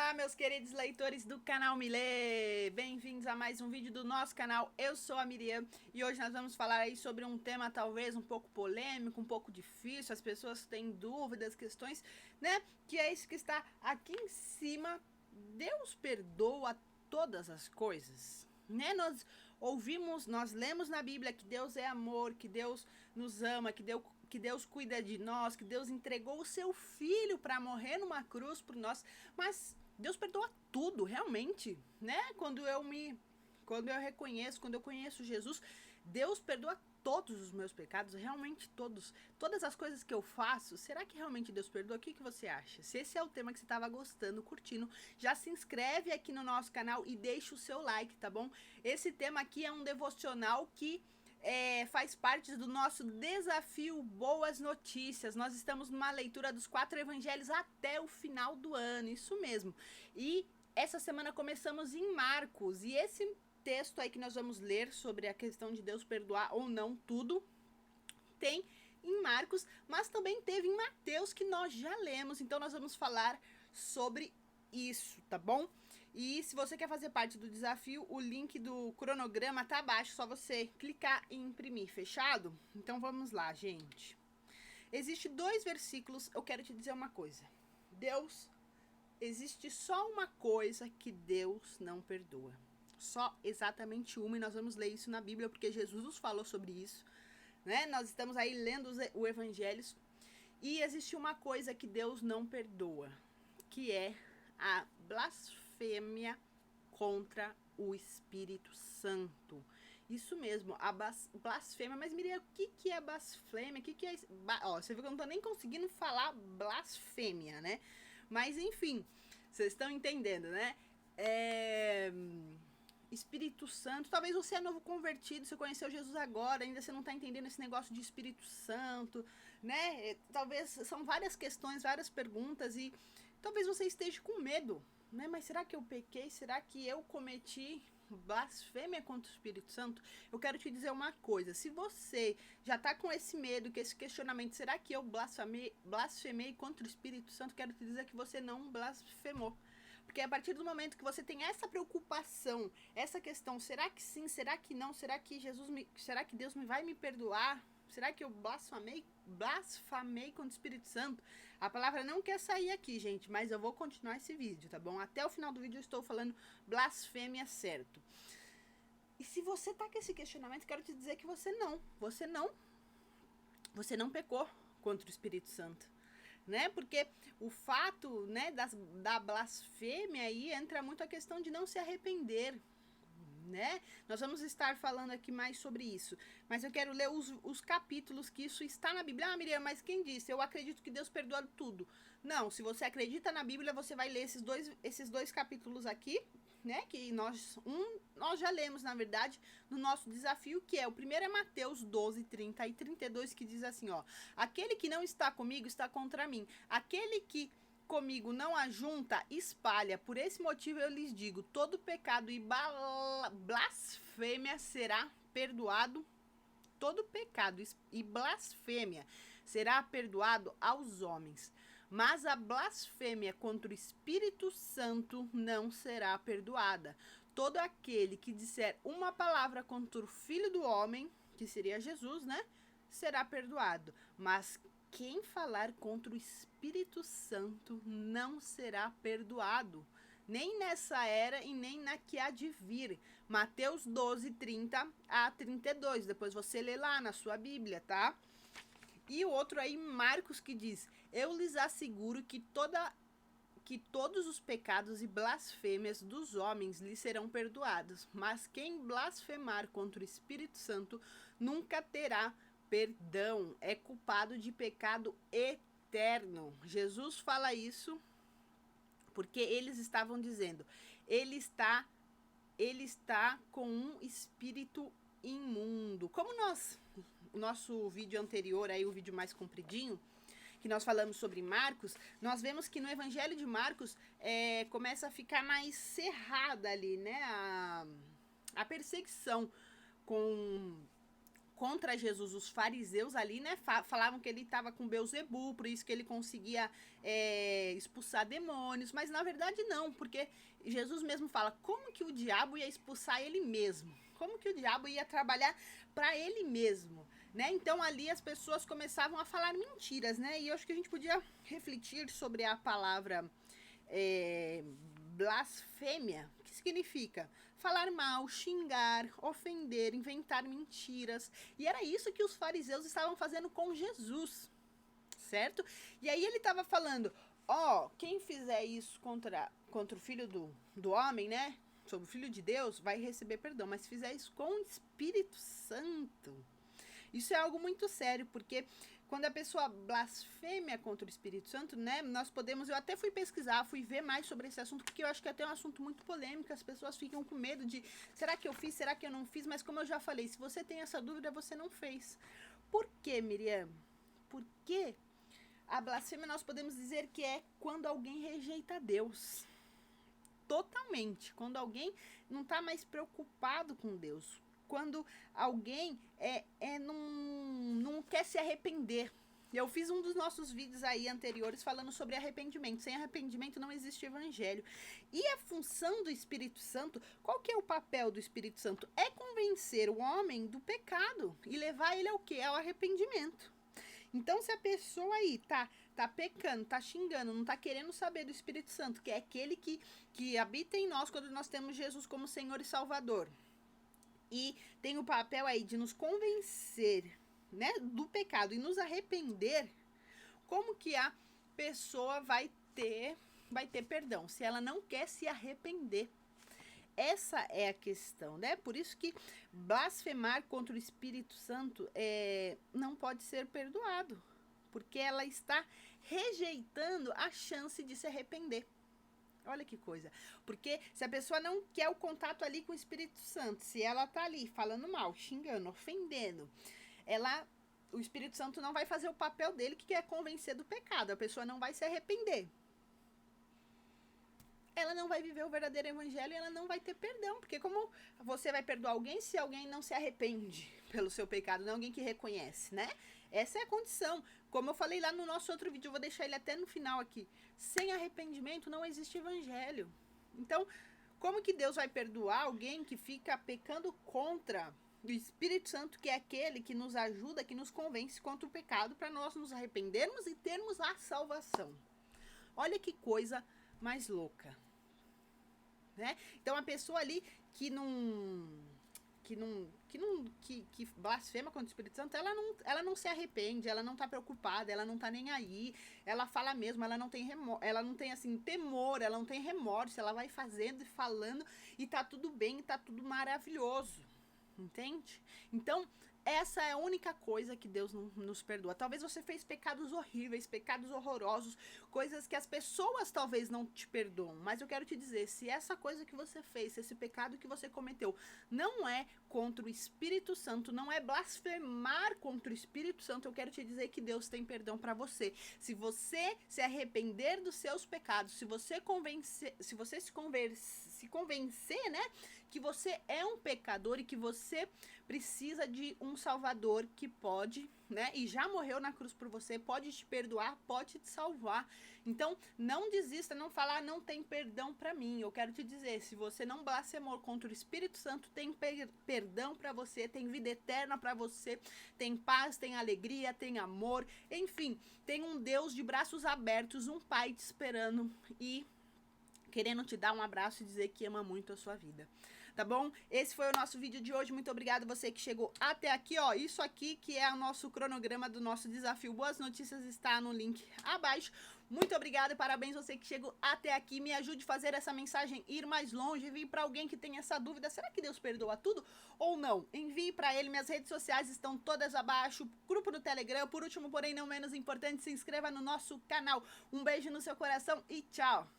Olá, meus queridos leitores do canal Milê! Bem-vindos a mais um vídeo do nosso canal. Eu sou a Miriam e hoje nós vamos falar aí sobre um tema talvez um pouco polêmico, um pouco difícil, as pessoas têm dúvidas, questões, né? Que é isso que está aqui em cima. Deus perdoa todas as coisas, né? Nós lemos na Bíblia que Deus é amor, que Deus nos ama, que Deus cuida de nós, que Deus entregou o seu filho para morrer numa cruz por nós, mas Deus perdoa tudo, realmente, né? Quando eu reconheço, quando eu conheço Jesus, Deus perdoa todos os meus pecados, realmente todos. Todas as coisas que eu faço, será que realmente Deus perdoa? O que você acha? Se esse é o tema que você estava gostando, curtindo, já se inscreve aqui no nosso canal e deixa o seu like, tá bom? Esse tema aqui é um devocional que faz parte do nosso desafio Boas Notícias. Nós estamos numa leitura dos 4 evangelhos até o final do ano, isso mesmo. E essa semana começamos em Marcos, e esse texto aí que nós vamos ler sobre a questão de Deus perdoar ou não tudo, tem em Marcos, mas também teve em Mateus, que nós já lemos, então nós vamos falar sobre isso, tá bom? E se você quer fazer parte do desafio, o link do cronograma tá abaixo, só você clicar e imprimir, fechado? Então vamos lá, gente. Existe 2 versículos, eu quero te dizer uma coisa. Existe só uma coisa que Deus não perdoa. Só exatamente uma, e nós vamos ler isso na Bíblia, porque Jesus nos falou sobre isso, né? Nós estamos aí lendo os evangelhos, e existe uma coisa que Deus não perdoa, que é a blasfêmia contra o Espírito Santo. Isso mesmo, a blasfêmia. Mas Miriam, o que é blasfêmia? O que é isso? Você viu que eu não tô nem conseguindo falar blasfêmia, né? Mas enfim, vocês estão entendendo, né? Espírito Santo, talvez você é novo convertido, você conheceu Jesus agora, ainda você não está entendendo esse negócio de Espírito Santo, né? Talvez são várias questões, várias perguntas, e talvez você esteja com medo, né? Mas será que eu pequei? Será que eu cometi blasfêmia contra o Espírito Santo? Eu quero te dizer uma coisa: se você já está com esse medo, com esse questionamento, será que eu blasfemei contra o Espírito Santo? Quero te dizer que você não blasfemou. Porque a partir do momento que você tem essa preocupação, essa questão, será que sim, será que não, será que Deus vai me perdoar? Será que eu blasfemei contra o Espírito Santo? A palavra não quer sair aqui, gente, mas eu vou continuar esse vídeo, tá bom? Até o final do vídeo eu estou falando blasfêmia certo. E se você tá com esse questionamento, quero te dizer que você não pecou contra o Espírito Santo. Né? Porque o fato, né, da blasfêmia aí entra muito a questão de não se arrepender, né? Nós vamos estar falando aqui mais sobre isso, mas eu quero ler os capítulos que isso está na Bíblia. Ah, Miriam, mas quem disse? Eu acredito que Deus perdoa tudo. Não, se você acredita na Bíblia, você vai ler esses dois capítulos aqui, né? Que nós já lemos, na verdade, no nosso desafio, que é o primeiro é Mateus 12, 30 e 32, que diz assim, ó: aquele que não está comigo está contra mim. Aquele que comigo não ajunta, espalha. Por esse motivo eu lhes digo: todo pecado e blasfêmia será perdoado. Todo pecado e blasfêmia será perdoado aos homens, mas a blasfêmia contra o Espírito Santo não será perdoada. Todo aquele que disser uma palavra contra o Filho do Homem, que seria Jesus, né, será perdoado, mas quem falar contra o Espírito Santo não será perdoado, nem nessa era e nem na que há de vir. Mateus 12, 30 a 32. Depois você lê lá na sua Bíblia, tá? E o outro aí, Marcos, que diz: eu lhes asseguro que todos os pecados e blasfêmias dos homens lhes serão perdoados, mas quem blasfemar contra o Espírito Santo nunca terá perdão, é culpado de pecado eterno. Jesus fala isso porque eles estavam dizendo: ele está com um espírito imundo. Como o nosso vídeo anterior, aí o vídeo mais compridinho, que nós falamos sobre Marcos, nós vemos que no Evangelho de Marcos começa a ficar mais cerrada ali, né, a perseguição com contra Jesus, os fariseus ali, né, falavam que ele estava com Beelzebul, por isso que ele conseguia expulsar demônios, mas na verdade não, porque Jesus mesmo fala, como que o diabo ia expulsar ele mesmo? Como que o diabo ia trabalhar para ele mesmo? Né? Então ali as pessoas começavam a falar mentiras, né? E eu acho que a gente podia refletir sobre a palavra blasfêmia, que significa falar mal, xingar, ofender, inventar mentiras. E era isso que os fariseus estavam fazendo com Jesus, certo? E aí ele estava falando, quem fizer isso contra o filho do homem, né? Sobre o filho de Deus, vai receber perdão. Mas se fizer isso com o Espírito Santo, isso é algo muito sério, porque quando a pessoa blasfêmia contra o Espírito Santo, né, nós podemos, eu até fui pesquisar, fui ver mais sobre esse assunto, porque eu acho que é até um assunto muito polêmico, as pessoas ficam com medo de, será que eu fiz, será que eu não fiz? Mas como eu já falei, se você tem essa dúvida, você não fez. Por quê, Miriam? Porque a blasfêmia nós podemos dizer que é quando alguém rejeita Deus. Totalmente. Quando alguém não está mais preocupado com Deus. Quando alguém não quer se arrepender. Eu fiz um dos nossos vídeos aí anteriores falando sobre arrependimento. Sem arrependimento não existe evangelho. E a função do Espírito Santo, qual que é o papel do Espírito Santo? É convencer o homem do pecado e levar ele ao quê? Ao arrependimento. Então, se a pessoa aí tá pecando, tá xingando, não tá querendo saber do Espírito Santo, que é aquele que habita em nós quando nós temos Jesus como Senhor e Salvador, e tem o papel aí de nos convencer, né, do pecado e nos arrepender, como que a pessoa vai ter perdão, se ela não quer se arrepender? Essa é a questão, né? Por isso que blasfemar contra o Espírito Santo não pode ser perdoado, porque ela está rejeitando a chance de se arrepender. Olha que coisa. Porque se a pessoa não quer o contato ali com o Espírito Santo, se ela tá ali falando mal, xingando, ofendendo, o Espírito Santo não vai fazer o papel dele, que é convencer do pecado. A pessoa não vai se arrepender. Ela não vai viver o verdadeiro evangelho e ela não vai ter perdão. Porque como você vai perdoar alguém se alguém não se arrepende pelo seu pecado, não é alguém que reconhece, né? Essa é a condição. Como eu falei lá no nosso outro vídeo, eu vou deixar ele até no final aqui. Sem arrependimento não existe evangelho. Então, como que Deus vai perdoar alguém que fica pecando contra o Espírito Santo, que é aquele que nos ajuda, que nos convence contra o pecado, para nós nos arrependermos e termos a salvação? Olha que coisa mais louca, né? Então a pessoa ali que blasfema contra o Espírito Santo, ela não se arrepende, ela não tá preocupada, ela não tá nem aí, ela fala mesmo, ela não tem assim temor, ela não tem remorso, ela vai fazendo e falando e tá tudo bem, tá tudo maravilhoso, entende? Então essa é a única coisa que Deus não nos perdoa. Talvez você fez pecados horríveis, pecados horrorosos, coisas que as pessoas talvez não te perdoam. Mas eu quero te dizer, se essa coisa que você fez, se esse pecado que você cometeu, não é contra o Espírito Santo, não é blasfemar contra o Espírito Santo, eu quero te dizer que Deus tem perdão para você. Se você se arrepender dos seus pecados, se você se convencer, né, que você é um pecador e que você precisa de um Salvador que pode, né, e já morreu na cruz por você, pode te perdoar, pode te salvar. Então, não desista, não falar, não tem perdão para mim. Eu quero te dizer, se você não blasfemou contra o Espírito Santo, tem perdão para você, tem vida eterna para você, tem paz, tem alegria, tem amor, enfim, tem um Deus de braços abertos, um Pai te esperando e querendo te dar um abraço e dizer que ama muito a sua vida. Tá bom? Esse foi o nosso vídeo de hoje. Muito obrigada você que chegou até aqui, ó. Isso aqui que é o nosso cronograma do nosso desafio Boas Notícias está no link abaixo. Muito obrigada e parabéns você que chegou até aqui. Me ajude a fazer essa mensagem ir mais longe. Envie para alguém que tem essa dúvida. Será que Deus perdoa tudo ou não? Envie para ele. Minhas redes sociais estão todas abaixo. Grupo no Telegram. Por último, porém não menos importante, se inscreva no nosso canal. Um beijo no seu coração e tchau!